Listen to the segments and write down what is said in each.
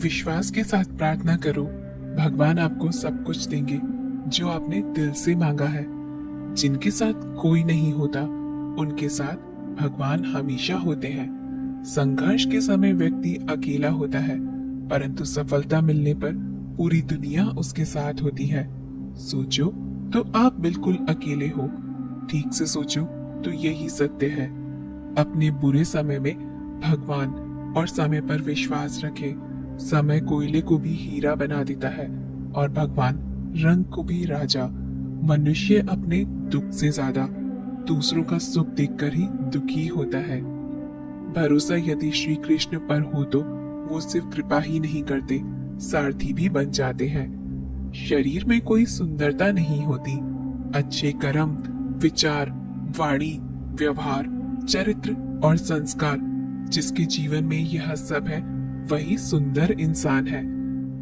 विश्वास के साथ प्रार्थना करो। भगवान आपको सब कुछ देंगे जो आपने दिल से मांगा है। जिनके साथ कोई नहीं होता, उनके साथ भगवान हमेशा होते हैं। संघर्ष के समय व्यक्ति अकेला होता है, परंतु सफलता मिलने पर पूरी दुनिया उसके साथ होती है। सोचो तो आप बिल्कुल अकेले हो। ठीक से सोचो तो यही सत्य है। अपने बुरे समय में भगवान और समय पर विश्वास रखें। समय कोयले को भी हीरा बना देता है और भगवान रंग को भी राजा। मनुष्य अपने दुख से ज्यादा दूसरों का सुख देखकर ही दुखी होता है। भरोसा यदि श्री कृष्ण पर हो तो वो सिर्फ कृपा ही नहीं करते, सारथी भी बन जाते हैं। शरीर में कोई सुंदरता नहीं होती, अच्छे कर्म, विचार, वाणी, व्यवहार, चरित्र और संस्कार जिसके जीवन में यह सब है, वही सुंदर इंसान है।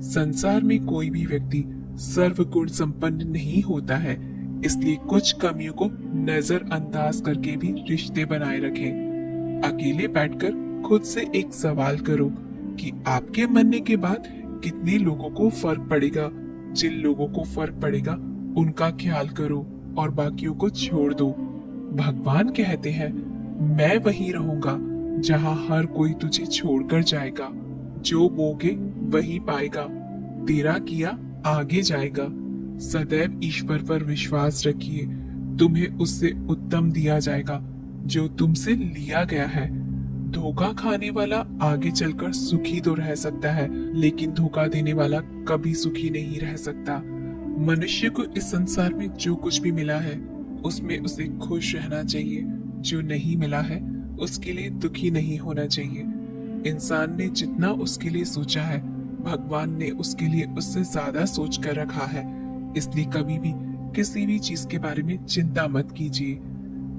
संसार में कोई भी व्यक्ति सर्वगुण संपन्न नहीं होता है, इसलिए कुछ कमियों को नजरअंदाज करके भी रिश्ते बनाए रखें। अकेले बैठकर खुद से एक सवाल करो कि आपके मरने के बाद कितने लोगों को फर्क पड़ेगा। जिन लोगों को फर्क पड़ेगा उनका ख्याल करो और बाकियों को छोड़ दो। भगवान कहते हैं, मैं वहीं रहूंगा जहां हर कोई तुझे छोड़कर जाएगा। जो बोगे वही पाएगा, तेरा किया आगे जाएगा। सदैव ईश्वर पर विश्वास रखिए, तुम्हें उससे उत्तम दिया जाएगा जो तुमसे लिया गया है। धोखा खाने वाला आगे चलकर सुखी तो रह सकता है, लेकिन धोखा देने वाला कभी सुखी नहीं रह सकता। मनुष्य को इस संसार में जो कुछ भी मिला है उसमें उसे खुश रहना चाहिए। जो नहीं मिला है उसके लिए दुखी नहीं होना चाहिए। इंसान ने जितना उसके लिए सोचा है, भगवान ने उसके लिए उससे ज्यादा सोच कर रखा है। इसलिए कभी भी किसी भी चीज के बारे में चिंता मत कीजिए।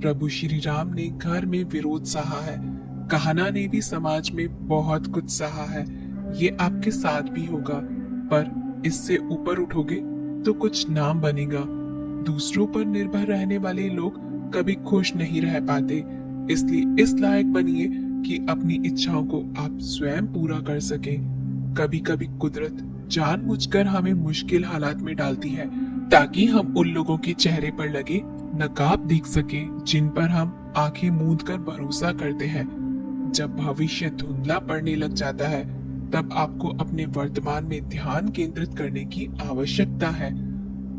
प्रभु श्री राम ने घर में विरोध सहा है, कहना ने भी समाज में बहुत कुछ सहा है। ये आपके साथ भी होगा, पर इससे ऊपर उठोगे तो कुछ नाम बनेगा। दूसरों पर निर्भर रहने वाले लोग कभी खुश नहीं रह पाते, इसलिए इस लायक बनिए कि अपनी इच्छाओं को आप स्वयं पूरा कर सकें। कभी कभी कुदरत जानबूझकर हमें मुश्किल हालात में डालती है, ताकि हम उन लोगों के चेहरे पर लगे नकाब देख सके जिन पर हम आंखें मूंद कर भरोसा करते हैं। जब भविष्य धुंधला पड़ने लग जाता है, तब आपको अपने वर्तमान में ध्यान केंद्रित करने की आवश्यकता है।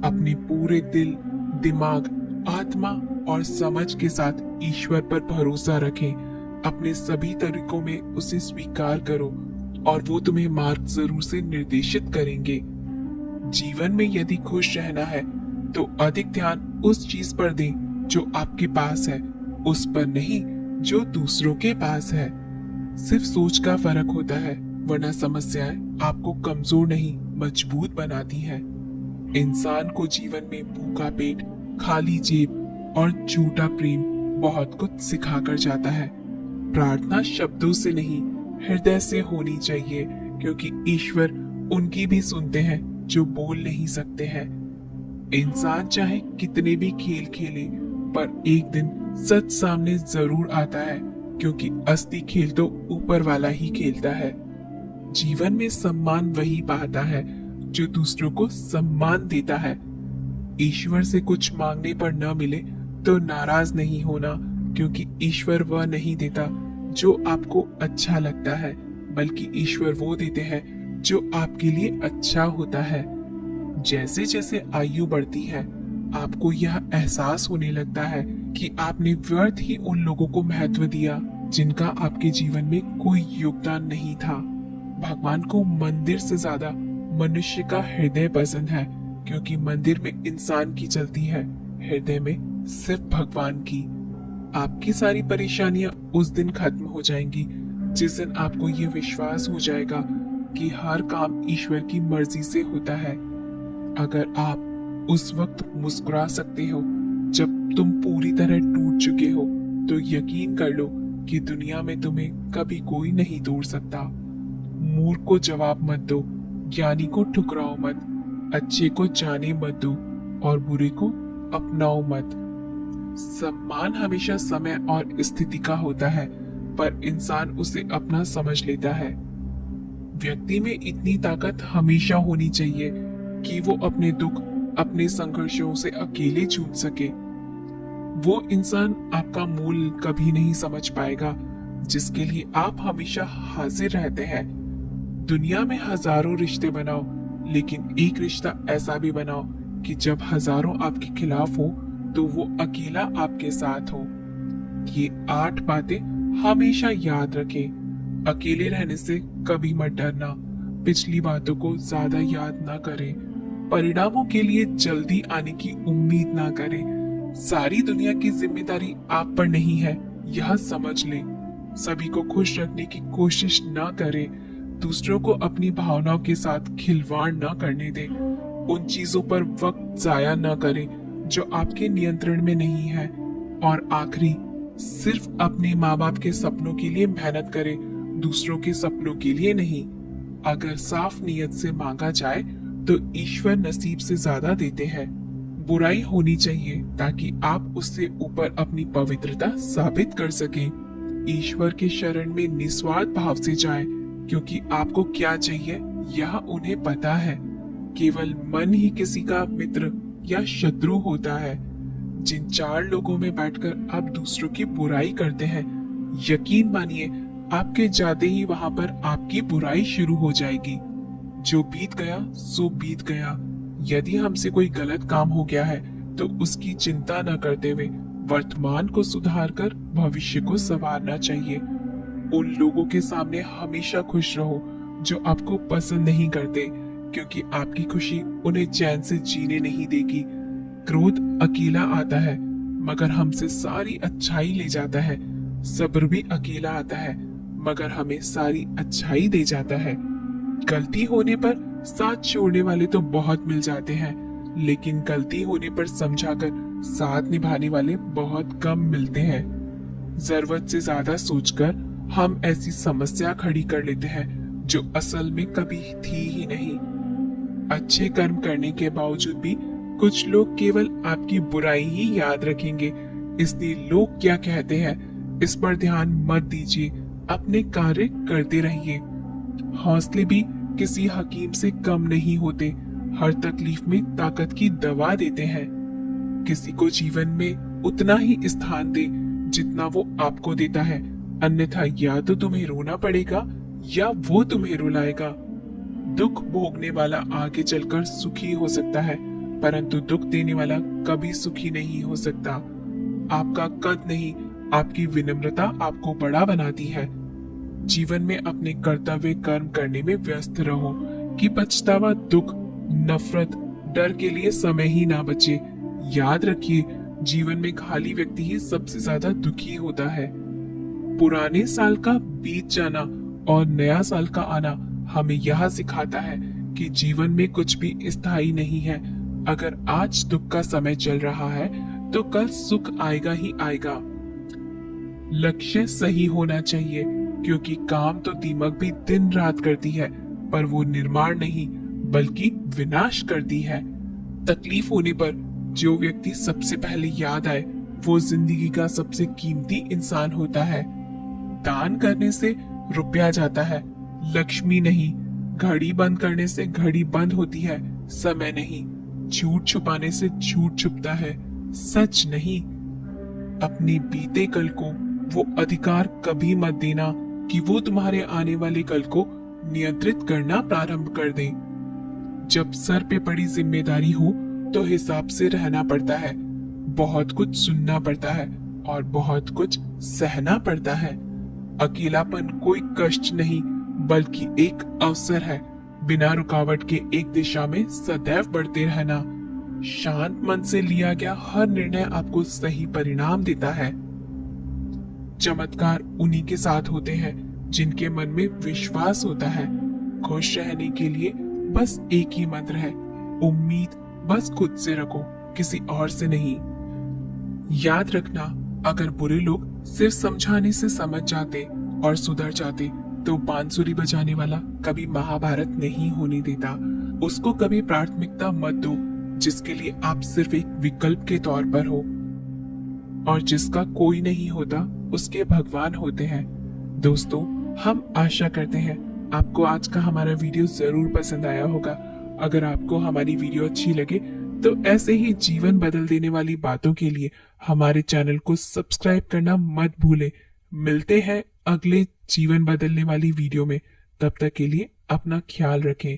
अपने पूरे दिल, दिमाग, आत्मा और समझ के साथ ईश्वर पर भरोसा रखें। अपने सभी तरीकों में उसे स्वीकार करो और वो तुम्हें मार्ग जरूर से निर्देशित करेंगे। जीवन में यदि खुश रहना है तो अधिक ध्यान उस चीज पर दें जो आपके पास है, उस पर नहीं जो दूसरों के पास है। सिर्फ सोच का फर्क होता है, वरना समस्याएं आपको कमजोर नहीं मजबूत बनाती हैं। इंसान को जीवन में भूखा पेट, खाली जेब और झूठा प्रेम बहुत कुछ सिखा कर जाता है। प्रार्थना शब्दों से नहीं, हृदय से होनी चाहिए, क्योंकि ईश्वर उनकी भी सुनते हैं जो बोल नहीं सकते हैं। इंसान चाहे कितने भी खेल खेले, पर एक दिन सच सामने जरूर आता है, क्योंकि असली खेल तो ऊपर वाला ही खेलता है। जीवन में सम्मान वही पाता है जो दूसरों को सम्मान देता है। ईश्वर से कुछ मांगने पर न मिले तो नाराज नहीं होना, क्योंकि ईश्वर वह नहीं देता जो आपको अच्छा लगता है, बल्कि ईश्वर वो देते हैं जो आपके लिए अच्छा होता है। जैसे जैसे आयु बढ़ती है, आपको यह एहसास होने लगता है कि आपने व्यर्थ ही उन लोगों को महत्व दिया जिनका आपके जीवन में कोई योगदान नहीं था। भगवान को मंदिर से ज्यादा मनुष्य का हृदय पसंद है, क्योंकि मंदिर में इंसान की चलती है, हृदय में सिर्फ भगवान की। आपकी सारी परेशानियां उस दिन खत्म हो जाएंगी जिस दिन आपको ये विश्वास हो जाएगा कि हर काम ईश्वर की मर्जी से होता है। अगर आप उस वक्त मुस्कुरा सकते हो जब तुम पूरी तरह टूट चुके हो, तो यकीन कर लो कि दुनिया में तुम्हें कभी कोई नहीं तोड़ सकता। मूर्ख को जवाब मत दो, ज्ञानी को ठुकराओ मत, अच्छे को जाने मत दो और बुरे को अपनाओ मत। सम्मान हमेशा समय और स्थिति का होता है, पर इंसान उसे अपना समझ लेता है। व्यक्ति में इतनी ताकत हमेशा होनी चाहिए कि वो अपने दुख, अपने संघर्षों से अकेले जूझ सके। वो इंसान आपका मूल कभी नहीं समझ पाएगा जिसके लिए आप हमेशा हाजिर रहते हैं। दुनिया में हजारों रिश्ते बनाओ, लेकिन एक रिश्ता ऐसा भी बनाओ कि जब हजारों आपके खिलाफ हो तो वो अकेला आपके साथ हो। ये 8 बातें हमेशा याद रखें। अकेले रहने से कभी मत डरना। पिछली बातों को ज्यादा याद ना करें। परिणामों के लिए जल्दी आने की उम्मीद ना करें। सारी दुनिया की जिम्मेदारी आप पर नहीं है, यह समझ लें। सभी को खुश रखने की कोशिश ना करें। दूसरों को अपनी भावनाओं के साथ खिलवाड़ ना करने दें। उन चीजों पर वक्त जाया ना करें जो आपके नियंत्रण में नहीं है। और आखिरी, सिर्फ अपने माँ बाप के सपनों के लिए मेहनत करें, दूसरों के सपनों के लिए नहीं। अगर साफ नियत से मांगा जाए तो ईश्वर नसीब से ज्यादा देते हैं। बुराई होनी चाहिए ताकि आप उससे ऊपर अपनी पवित्रता साबित कर सकें। ईश्वर के शरण में निस्वार्थ भाव से जाएं, क्योंकि आपको क्या चाहिए यह उन्हें पता है। केवल मन ही किसी का मित्र या शत्रु होता है। जिन 4 लोगों में बैठकर आप दूसरों की बुराई करते हैं, यकीन मानिए आपके जाते ही वहां पर आपकी बुराई शुरू हो जाएगी। जो बीत गया सो बीत गया। यदि हमसे कोई गलत काम हो गया है तो उसकी चिंता न करते हुए वर्तमान को सुधार कर भविष्य को संवारना चाहिए। उन लोगों के सामने हमेशा खुश रहो जो आपको पसंद नहीं करते, क्योंकि आपकी खुशी उन्हें चैन से जीने नहीं देगी। क्रोध अकेला आता है मगर हमसे सारी अच्छाई ले जाता है। सब्र भी अकेला आता है मगर हमें सारी अच्छाई दे जाता है। गलती होने पर साथ छोड़ने वाले तो बहुत मिल जाते हैं, लेकिन गलती होने पर समझाकर साथ निभाने वाले बहुत कम मिलते हैं। जरूरत से ज्यादा सोचकर हम ऐसी समस्या खड़ी कर लेते हैं जो असल में कभी थी ही नहीं। अच्छे कर्म करने के बावजूद भी कुछ लोग केवल आपकी बुराई ही याद रखेंगे, इसलिए लोग क्या कहते हैं इस पर ध्यान मत दीजिए, अपने कार्य करते रहिए। हौसले भी किसी हकीम से कम नहीं होते, हर तकलीफ में ताकत की दवा देते हैं। किसी को जीवन में उतना ही स्थान दे जितना वो आपको देता है, अन्यथा या तो तुम्हें रोना पड़ेगा या वो तुम्हें रुलाएगा। दुख भोगने वाला आगे चलकर सुखी हो सकता है, परंतु दुख देने वाला कभी सुखी नहीं हो सकता। आपका कद नहीं, आपकी विनम्रता आपको बड़ा बनाती है। जीवन में अपने कर्तव्य कर्म करने में व्यस्त रहो कि पछतावा, दुख, नफरत, डर के लिए समय ही ना बचे। याद रखिए, जीवन में खाली व्यक्ति ही सबसे ज्यादा दुखी होता है। पुराने साल का बीत जाना और नया साल का आना हमें यह सिखाता है कि जीवन में कुछ भी स्थायी नहीं है। अगर आज दुख का समय चल रहा है तो कल सुख आएगा ही आएगा। लक्ष्य सही होना चाहिए, क्योंकि काम तो दीमक भी दिन रात करती है, पर वो निर्माण नहीं बल्कि विनाश करती है। तकलीफ होने पर जो व्यक्ति सबसे पहले याद आए वो जिंदगी का सबसे कीमती इंसान होता है। दान करने से रुपया जाता है, लक्ष्मी नहीं। घड़ी बंद करने से घड़ी बंद होती है, समय नहीं। झूठ छुपाने से झूठ छुपता है, सच नहीं। अपने बीते कल को वो अधिकार कभी मत देना कि वो तुम्हारे आने वाले कल को नियंत्रित करना प्रारंभ कर दे। जब सर पे पड़ी जिम्मेदारी हो तो हिसाब से रहना पड़ता है। बहुत कुछ सुनना पड़ता है और बहुत कुछ सहना पड़ता है। अकेलापन कोई कष्ट नहीं बल्कि एक अवसर है। बिना रुकावट के एक दिशा में सदैव बढ़ते रहना। शांत मन से लिया गया हर निर्णय आपको सही परिणाम देता है। चमत्कार उन्हीं के साथ होते हैं जिनके मन में विश्वास होता है। खुश रहने के लिए बस एक ही मंत्र है, उम्मीद बस खुद से रखो, किसी और से नहीं। याद रखना, अगर बुरे लोग सिर्फ समझाने से समझ जाते और सुधर जाते तो बांसुरी बजाने वाला कभी महाभारत नहीं होने देता। उसको कभी प्राथमिकता मत दो जिसके लिए आप सिर्फ एक विकल्प के तौर पर हो। और जिसका कोई नहीं होता उसके भगवान होते हैं। दोस्तों, हम आशा करते हैं आपको आज का हमारा वीडियो जरूर पसंद आया होगा। अगर आपको हमारी वीडियो अच्छी लगे तो ऐसे ही जीवन बदल देने वाली बातों के लिए हमारे चैनल को सब्सक्राइब करना मत भूलें। मिलते हैं अगले जीवन बदलने वाली वीडियो में। तब तक के लिए अपना ख्याल रखें।